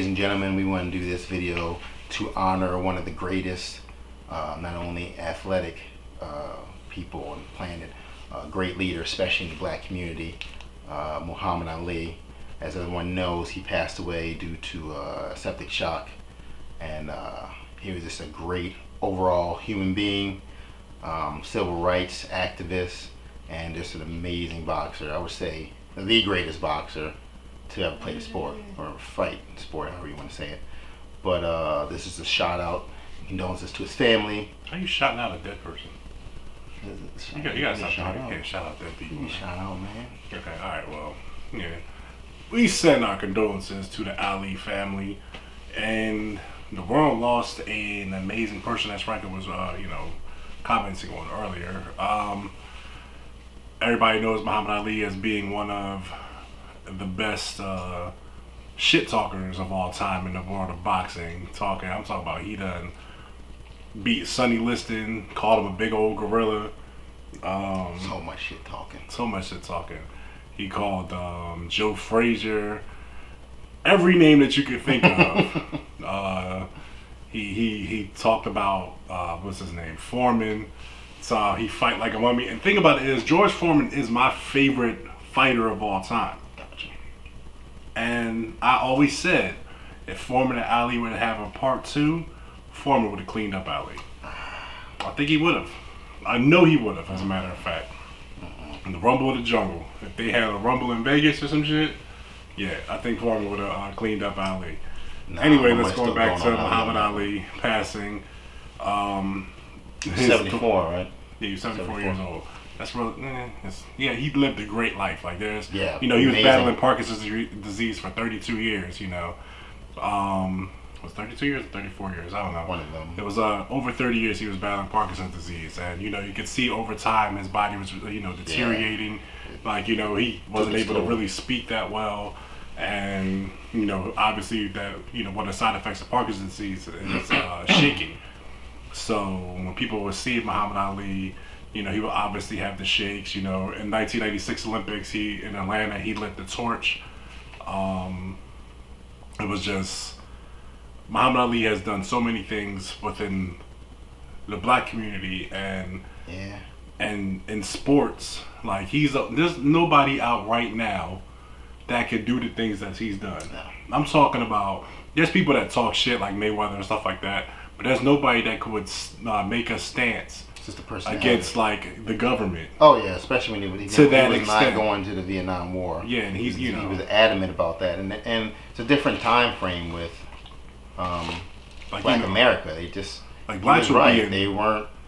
ladies and gentlemen, we want to do this video to honor one of the greatest, not only athletic people on the planet, great leader, especially in the black community, Muhammad Ali. As everyone knows, he passed away due to septic shock, and he was just a great overall human being, civil rights activist, and just an amazing boxer. I would say the greatest boxer to ever play the sport or fight sport, however you want to say it. But this is a shout out, condolences to his family. How you shouting out a dead person? You got something. You can't shout out dead people. Shout out, man. Okay, all right. Well, yeah. We send our condolences to the Ali family, and the world lost an amazing person, as Franklin was, commenting on earlier. Everybody knows Muhammad Ali as being one of the best shit talkers of all time in the world of boxing. I'm talking about he done beat Sonny Liston, called him a big old gorilla. So much shit talking. He called Joe Frazier every name that you could think of. He talked about what's his name, Foreman. So he fight like a mummy. And thing about it is, George Foreman is my favorite fighter of all time. And I always said, if Foreman and Ali would have a part 2, Foreman would have cleaned up Ali. I think he would have. I know he would have, as a matter of fact. In the Rumble of the Jungle, if they had a Rumble in Vegas or some shit, yeah, I think Foreman would have cleaned up Ali. Anyway, let's go back to Muhammad Ali passing. 74, right? Yeah, he was 74 years old. That's real. Yeah, he lived a great life. Like he was amazing. battling Parkinson's disease for 32 years. Was 32 years or 34 years? I don't know. One of them. It was over 30 years he was battling Parkinson's disease, and you could see over time his body was deteriorating. Yeah. Like he wasn't able to really speak that well, and obviously that one of the side effects of Parkinson's disease is shaking. So when people would see Muhammad Ali, he would obviously have the shakes. In 1996 Olympics, in Atlanta, he lit the torch. It was just, Muhammad Ali has done so many things within the black community and in sports. Like there's nobody out right now that could do the things that he's done. No. I'm talking about, there's people that talk shit like Mayweather and stuff like that, but there's nobody that could make a stance against like the government. Oh yeah, especially when he was not going to the Vietnam War. Yeah, and he was adamant about that, and it's a different time frame with Black America. They just blacks were right.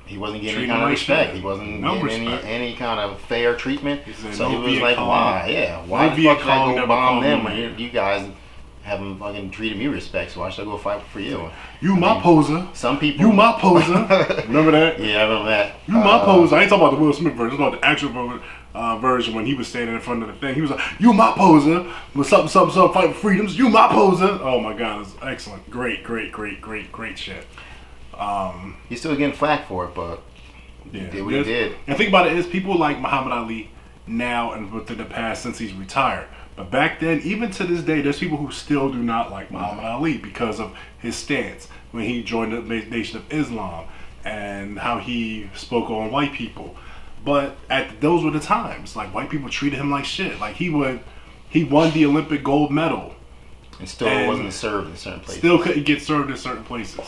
He wasn't getting any kind of respect. He wasn't getting any kind of fair treatment. So he was like, why? Why the fuck should I go bomb them when you guys haven't fucking treated me respect, so why should I go fight for you? My poser. Some people. You my poser. Remember that? Yeah, I remember that. You my poser. I ain't talking about the Will Smith version. I'm talking about the actual version when he was standing in front of the thing. He was like, you my poser. With something, fight for freedoms. You my poser. Oh my God, it's excellent. Great shit. He's still getting flack for it, but he did what he did. And think about it is, people like Muhammad Ali now and within the past since he's retired. But back then, even to this day, there's people who still do not like Muhammad Ali because of his stance when he joined the Nation of Islam and how he spoke on white people. But those were the times. Like, white people treated him like shit. Like, he won the Olympic gold medal. And still wasn't served in certain places. Still couldn't get served in certain places.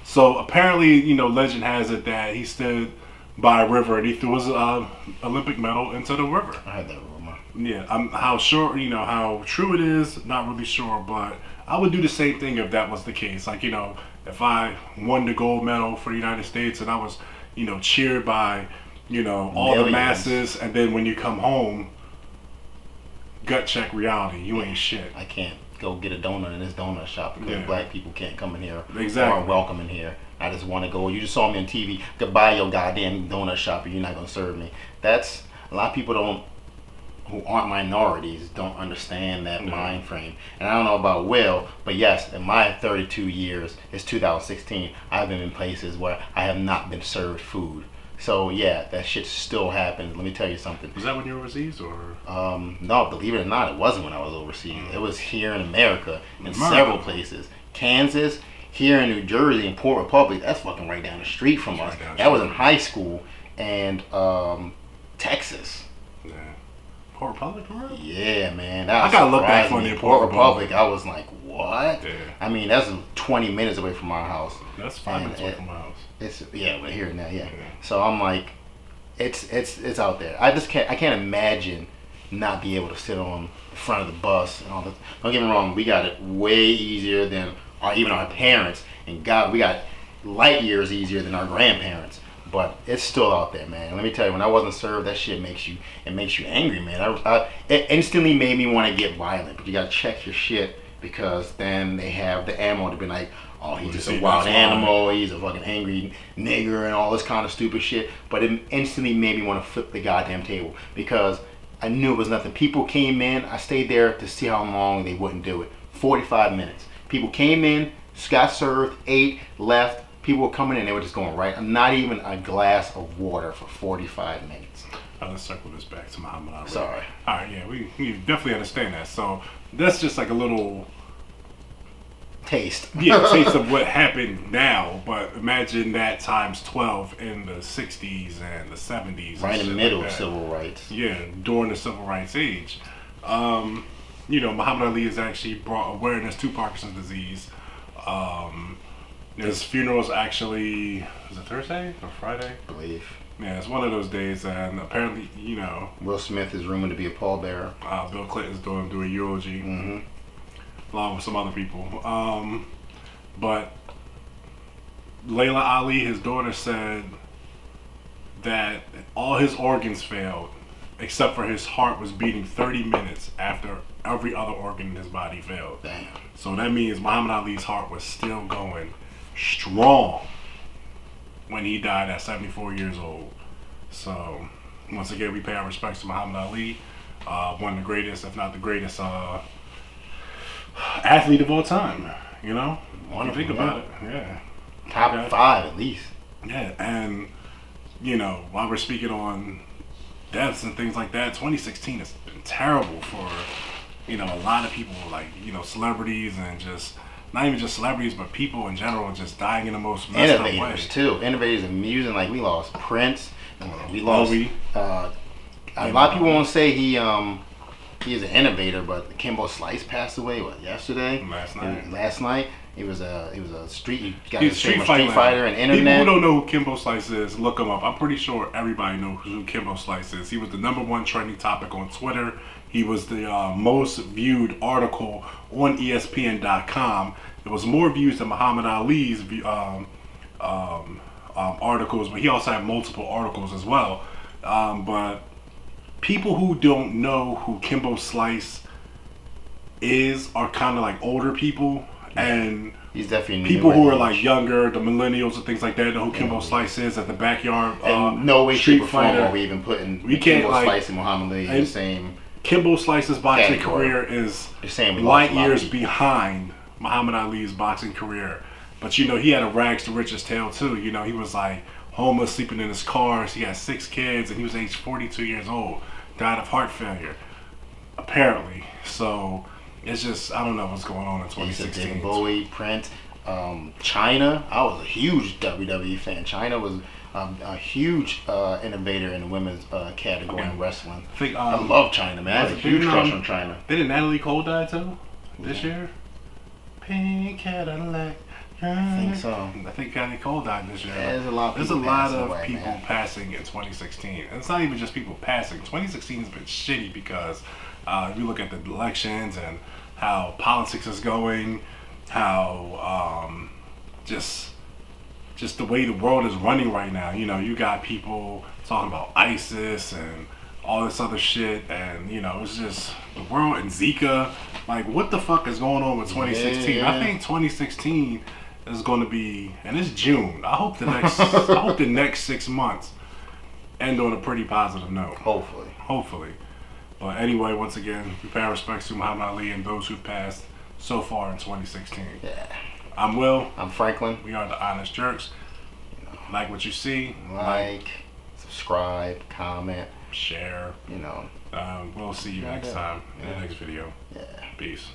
So apparently, legend has it that he stood by a river and he threw his Olympic medal into the river. I heard that rumor. Yeah, how true it is, not really sure, but I would do the same thing if that was the case. Like, if I won the gold medal for the United States and I was, cheered by, all the masses, and then when you come home, gut check reality, you ain't shit. I can't go get a donut in this donut shop because black people can't come in here exactly. or aren't welcome in here. I just want to go. You just saw me on TV. Goodbye, your goddamn donut shop, and you're not gonna serve me. That's a lot of people who aren't minorities don't understand that mind frame. And I don't know about Will, but yes, in my 32 years, it's 2016. I've been in places where I have not been served food So yeah, that shit still happens. Let me tell you something. Was that when you were overseas or? No, believe it or not, it wasn't when I was overseas. It was here in America, in America. several places. Kansas, here in New Jersey, in Port Republic. That's fucking right down the street from us. That was in high school, and Texas. Yeah. Port Republic, for real? Yeah, man. That I gotta look back surprising for me. the Port Republic. I was like, what? Yeah. I mean, that's 20 minutes away from our house. That's 5 minutes away from my house. It's we're here now, yeah. So I'm like, it's out there. I can't imagine not be able to sit on the front of the bus and all that. Don't get me wrong, we got it way easier than even our parents, and God, we got light years easier than our grandparents. But it's still out there, man. Let me tell you, when I wasn't served, that shit makes you angry, man. It instantly made me want to get violent. But you gotta check your shit, because then they have the ammo to be like, oh, he's just a wild animal, he's a fucking angry nigger and all this kind of stupid shit. But it instantly made me want to flip the goddamn table, because I knew it was nothing. People came in, I stayed there to see how long they wouldn't do it. 45 minutes. People came in, got served, ate, left. People were coming in, they were just going right. Not even a glass of water for 45 minutes. Let's circle this back to Muhammad Ali. Sorry. All right, yeah, we definitely understand that. So that's just like a little taste. Yeah, taste of what happened now. But imagine that times 12 in the 60s and the 70s. Right in the middle of civil rights. Yeah, during the civil rights age. You know, Muhammad Ali has actually brought awareness to Parkinson's disease. His funeral is actually, is it Thursday or Friday? I believe. Yeah, it's one of those days, and apparently, you know, Will Smith is rumored to be a pallbearer. Bill Clinton's doing a eulogy, along with some other people. But Layla Ali, his daughter, said that all his organs failed, except for his heart was beating 30 minutes after every other organ in his body failed. Damn. So that means Muhammad Ali's heart was still going strong when he died at 74 years old. So once again, we pay our respects to Muhammad Ali, one of the greatest, if not the greatest, athlete of all time. You know, when you think about it, yeah, top 5 at least. Yeah, and you know, while we're speaking on deaths and things like that, 2016 has been terrible for, you know, a lot of people, like, you know, celebrities, and just not even just celebrities, but people in general, just dying in the most messed up way. Innovators too. Innovators in music, like we lost Prince, we lost. A lot of people won't say he is an innovator, but Kimbo Slice passed away. Yesterday? Last night. He was a street fighter and internet. People who don't know who Kimbo Slice is, look him up. I'm pretty sure everybody knows who Kimbo Slice is. He was the #1 trending topic on Twitter. He was the most viewed article on ESPN.com. It was more views than Muhammad Ali's articles, but he also had multiple articles as well. But people who don't know who Kimbo Slice is are kind of like older people. And he's definitely people who are like younger, the millennials and things like that, know who Kimbo Slice is at the backyard. And no way, shape, or form are we even putting Kimbo Slice and Muhammad Ali in the same. Kimbo Slice's boxing career is light years behind Muhammad Ali's boxing career. But you know, he had a rags to riches tale too. You know, he was like homeless, sleeping in his cars. He had 6 kids, and he was age 42 years old. Died of heart failure, apparently. So. It's just, I don't know what's going on in 2016. David Bowie, Prince, China. I was a huge WWE fan. China was a huge innovator in the women's category in wrestling. I love China, man. I have a huge crush on China. Didn't Natalie Cole die too this year? Pink Cadillac. I think so. I think Natalie Cole died this year. Yeah, there's a lot of people passing in 2016. And it's not even just people passing. 2016 has been shitty because if you look at the elections and how politics is going, how just the way the world is running right now. You know, you got people talking about ISIS and all this other shit, and you know, it's just the world and Zika. Like, what the fuck is going on with 2016? Yeah. I think 2016 is going to be, and it's June. I hope the next 6 months end on a pretty positive note. Hopefully. But anyway, once again, we pay our respects to Muhammad Ali and those who've passed so far in 2016. Yeah. I'm Will. I'm Franklin. We are the Honest Jerks. Like what you see. Like, subscribe, comment, share. you know. We'll see you next time in the next video. Yeah. Peace.